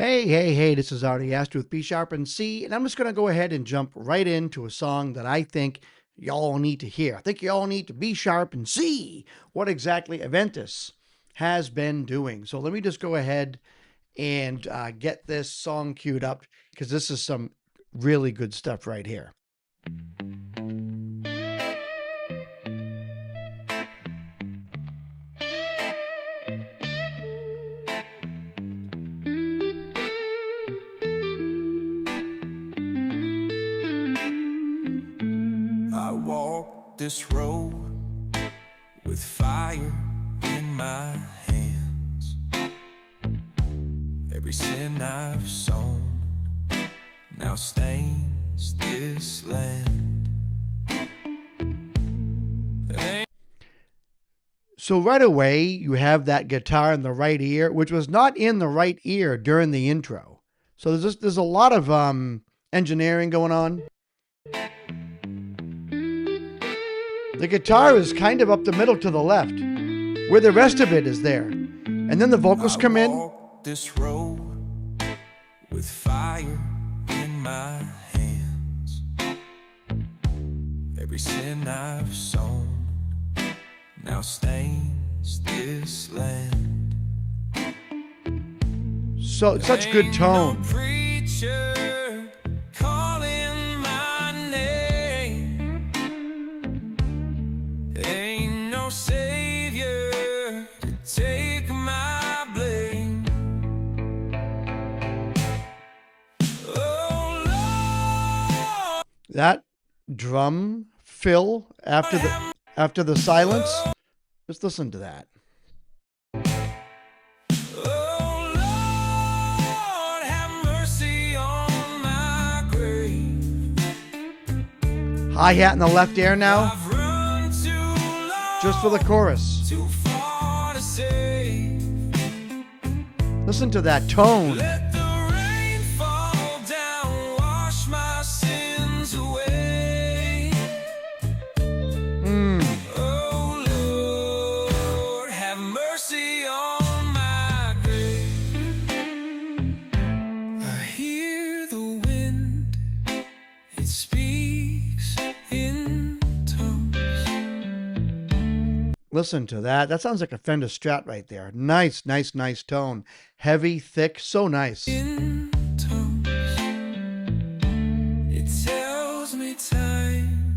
Hey, this is Artie Astor with B Sharp and C, and I'm just going to go ahead and jump right into a song that I think y'all need to hear. I think y'all need to B Sharp and see what exactly Aventhis has been doing. So let me just go ahead and get this song queued up because this is some really good stuff right here. I walk this road with fire in my hands. Every sin I've sown now stains this land. So right away, you have that guitar in the right ear, which was not in the right ear during the intro. So there's a lot of engineering going on. The guitar is kind of up the middle to the left, where the rest of it is there. And then the vocals come in. Walk this road with fire in my hands. Every sin I've sown now stains this land. So such good tone. No preacher calling my name. Ain't no savior to take my blame. Oh Lord, That drum fill after the silence. Just listen to that. oh Lord, have mercy on my grave. Hi-hat in the left ear now, I've run too long, just for the chorus. too far to save. Listen to that tone. Let the rain fall down, wash my sins away. Oh Lord, have mercy on my grave. I hear the wind, it speaks in tongues. Listen to that. That sounds like a Fender Strat right there. Nice tone. Heavy, thick, so nice. In tongues. It tells me time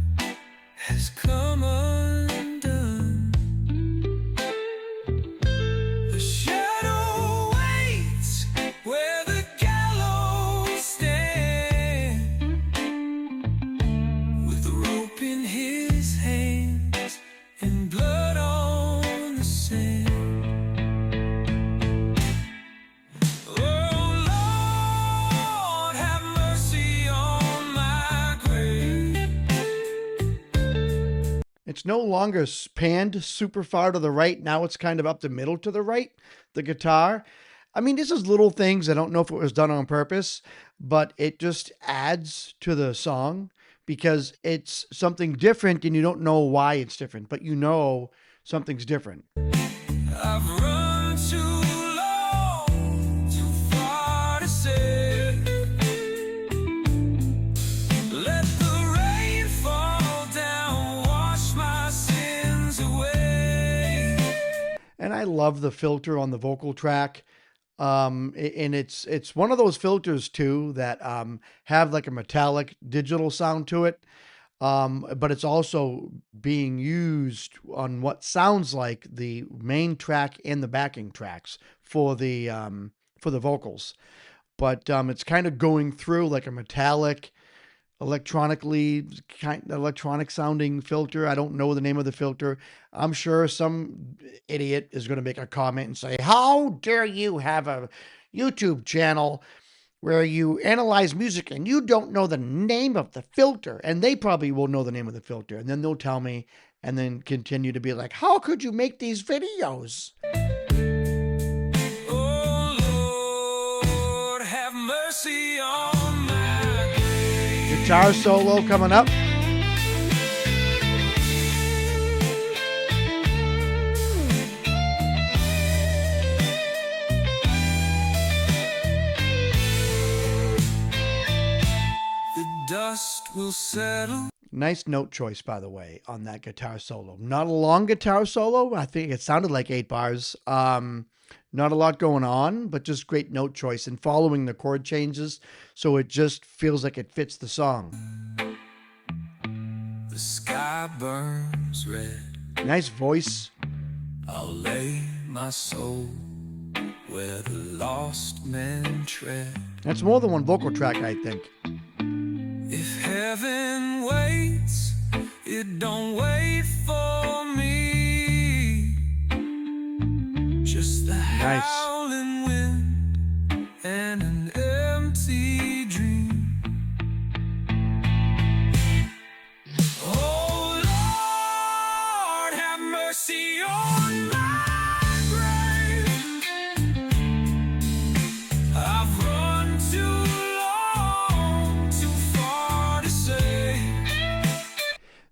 has come undone. The shadow waits where the gallows stand, with the rope in his hands and blood on the sand. Oh Lord, have mercy on my grave. It's no longer panned super far to the right. Now it's kind of up the middle to the right, the guitar. I mean, this is little things. I don't know if it was done on purpose, but it just adds to the song because it's something different and you don't know why it's different, but you know something's different. I've run too long, too far to say. Let the rain fall down, wash my sins away. And I love the filter on the vocal track. And it's one of those filters too that have like a metallic digital sound to it. But it's also being used on what sounds like the main track and the backing tracks for the vocals. But it's kind of going through like a metallic, electronic sounding filter. I don't know the name of the filter. I'm sure some idiot is going to make a comment and say, "How dare you have a YouTube channel where you analyze music and you don't know the name of the filter?" And they probably will know the name of the filter. And then they'll tell me and then continue to be like, "How could you make these videos?" Oh Lord, have mercy on my grave. Guitar solo coming up. dust will settle. Nice note choice, by the way, on that guitar solo. Not a long guitar solo. I think it sounded like 8 bars. Not a lot going on, but just great note choice and following the chord changes, so it just feels like it fits the song. The sky burns red. Nice voice. I'll lay my soul where the lost men tread. That's more than one vocal track, I think. If heaven waits, it don't wait for me. Just the Nice. howling wind and an empty dream. Oh Lord, have mercy on my grave. I've run too long, too far to say.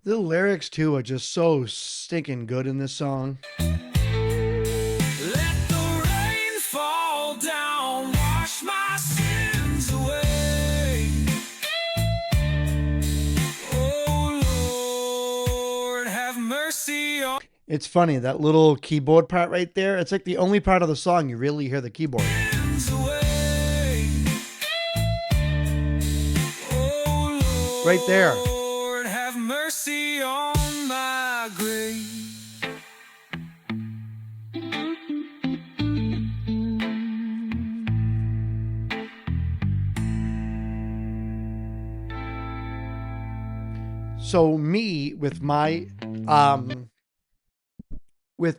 The lyrics, too, are just so stinking good in this song. Let the rain fall down, wash my sins away. Oh Lord, have mercy on It's funny, that little keyboard part right there, it's like the only part of the song you really hear the keyboard. sins away. Oh Right there. Lord, have mercy on my grave. So me, with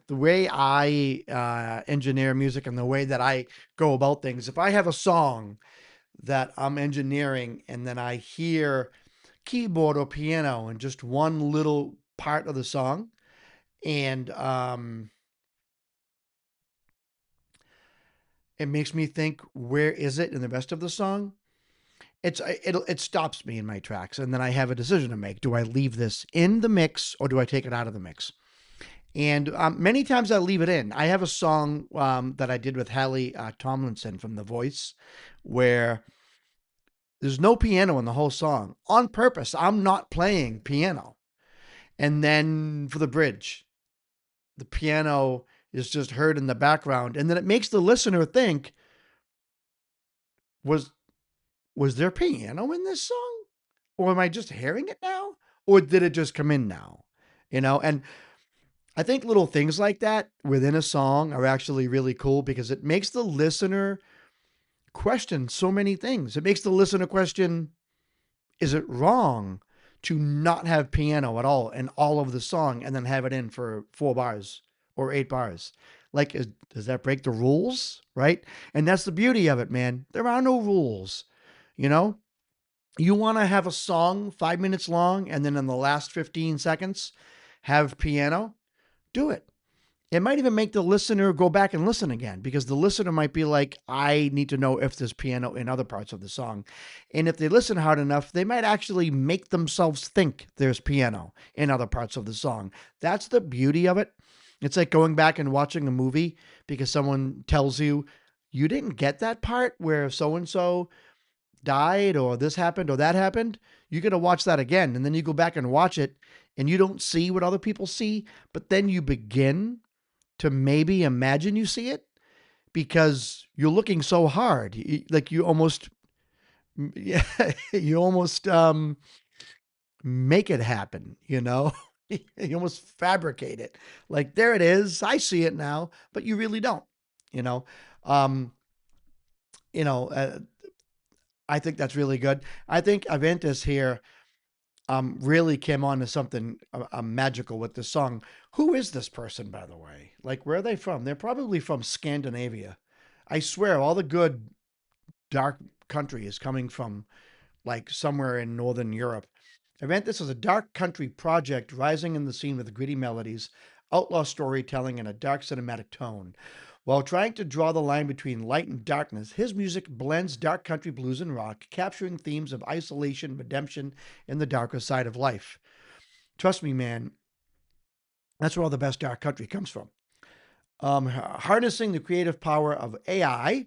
the way I engineer music and the way that I go about things, if I have a song that I'm engineering and then I hear keyboard or piano in just one little part of the song, and it makes me think, where is it in the rest of the song? It stops me in my tracks, and then I have a decision to make. Do I leave this in the mix or do I take it out of the mix? And many times I leave it in. I have a song that I did with Hallie Tomlinson from The Voice, where there's no piano in the whole song. On purpose, I'm not playing piano. And then for the bridge, the piano is just heard in the background, and then it makes the listener think, was was there piano in this song? Or am I just hearing it now? Or did it just come in now? And I think little things like that within a song are actually really cool because it makes the listener question so many things. It makes the listener question, is it wrong to not have piano at all in all of the song and then have it in for 4 bars or 8 bars? Like, does that break the rules? Right? And that's the beauty of it, man. There are no rules. You know, you want to have a song 5 minutes long and then in the last 15 seconds have piano, do it. It might even make the listener go back and listen again because the listener might be like, I need to know if there's piano in other parts of the song. And if they listen hard enough, they might actually make themselves think there's piano in other parts of the song. That's the beauty of it. It's like going back and watching a movie because someone tells you, you didn't get that part where so and so died or this happened or that happened. You got to watch that again. And then you go back and watch it and you don't see what other people see, but then you begin to maybe imagine you see it because you're looking so hard. Like you almost, yeah, you almost make it happen, you almost fabricate it. Like, there it is. I see it now, but you really don't, you know? Um, you know, uh, I think that's really good. I think Aventhis here really came on to something magical with this song. Who is this person, by the way? Like, where are they from? They're probably from Scandinavia. I swear, all the good dark country is coming from like somewhere in Northern Europe. Aventhis is a dark country project rising in the scene with gritty melodies, outlaw storytelling, and a dark cinematic tone. While trying to draw the line between light and darkness, his music blends dark country blues and rock, capturing themes of isolation, redemption, and the darker side of life. Trust me, man, that's where all the best dark country comes from. Harnessing the creative power of AI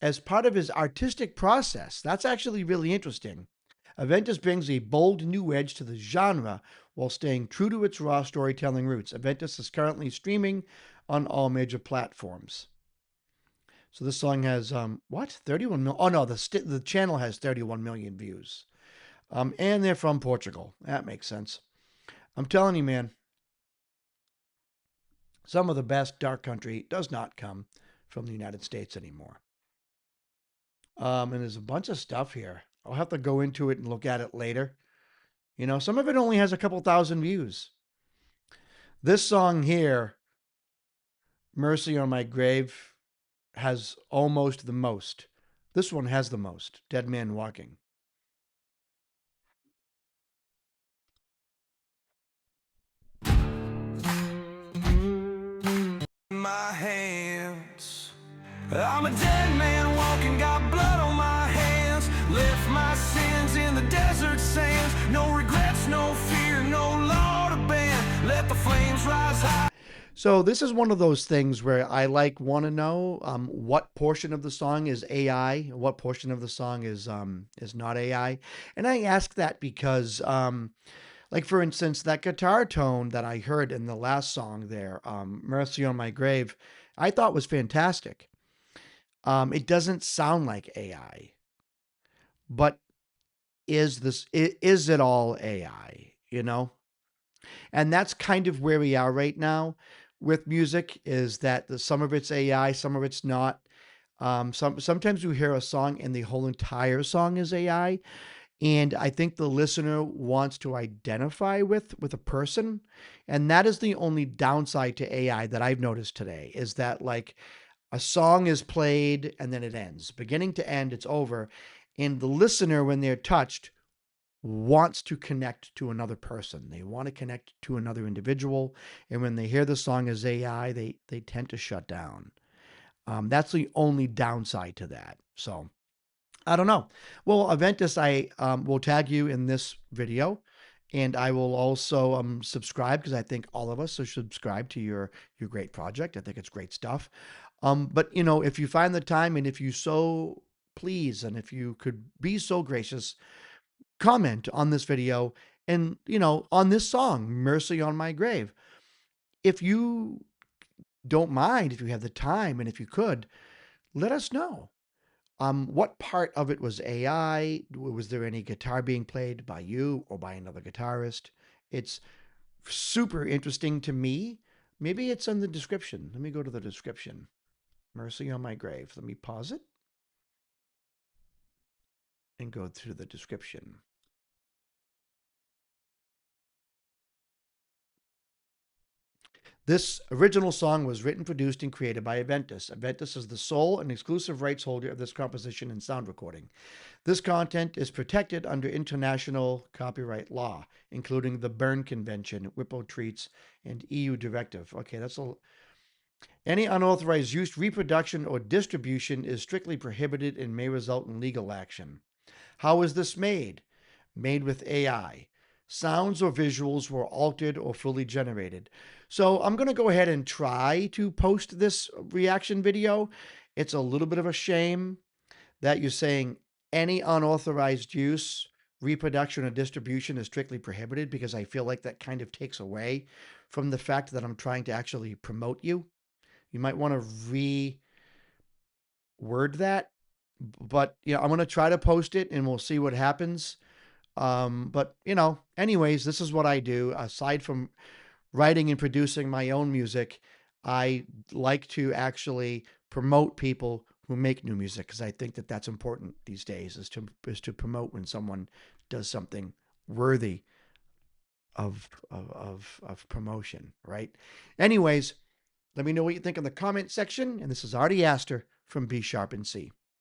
as part of his artistic process. That's actually really interesting. Aventus brings a bold new edge to the genre while staying true to its raw storytelling roots. Aventus is currently streaming on all major platforms. So this song has what 31 million? Oh no, the channel has 31 million views. And they're from Portugal. That makes sense. I'm telling you, man, some of the best dark country does not come from the United States anymore. And there's a bunch of stuff here. I'll have to go into it and look at it later. You know, some of it only has a couple thousand views. This song here, Mercy on My Grave, has almost the most. This one has the most. Dead Man Walking. My hands. I'm a dead man walking, got blood on my hands. Left my sins in the desert sands. No regrets, no fear, no law to bend. Let the flames rise high. So this is one of those things where I want to know what portion of the song is AI, what portion of the song is not AI, and I ask that because like for instance that guitar tone that I heard in the last song there, "Mercy on My Grave," I thought was fantastic. It doesn't sound like AI, but is it all AI? You know, and that's kind of where we are right now with music. Is that some of it's AI, some of it's not. Sometimes you hear a song and the whole entire song is AI, and I think the listener wants to identify with a person, and that is the only downside to AI that I've noticed today. Is that like a song is played and then it ends, beginning to end, it's over, and the listener, when they're touched, wants to connect to another person. They want to connect to another individual, and when they hear the song as AI, they tend to shut down. That's the only downside to that. So I don't know. Well, Aventus, I will tag you in this video, and I will also subscribe because I think all of us should subscribe to your great project. I think it's great stuff. But you know, if you find the time and if you so please, and if you could be so gracious, comment on this video and you know on this song, "Mercy on My Grave." If you don't mind, if you have the time, and if you could, let us know. What part of it was AI? Was there any guitar being played by you or by another guitarist? It's super interesting to me. Maybe it's in the description. Let me go to the description. "Mercy on My Grave." Let me pause it and go through the description. This original song was written, produced, and created by Aventhis. Aventhis is the sole and exclusive rights holder of this composition and sound recording. This content is protected under international copyright law, including the Berne Convention, WIPO treats, and EU directive. Okay, that's a. Any unauthorized use, reproduction, or distribution is strictly prohibited and may result in legal action. How is this made? Made with AI. Sounds or visuals were altered or fully generated. So I'm going to go ahead and try to post this reaction video. It's a little bit of a shame that you're saying any unauthorized use, reproduction, or distribution is strictly prohibited, because I feel like that kind of takes away from the fact that I'm trying to actually promote you. You might want to reword that, but yeah, I'm going to try to post it and we'll see what happens. But you know, anyways, this is what I do. Aside from writing and producing my own music, I like to actually promote people who make new music, because I think that that's important these days, is to promote when someone does something worthy of promotion, right? Anyways, let me know what you think in the comment section. And this is Artie Astor from B Sharp and C.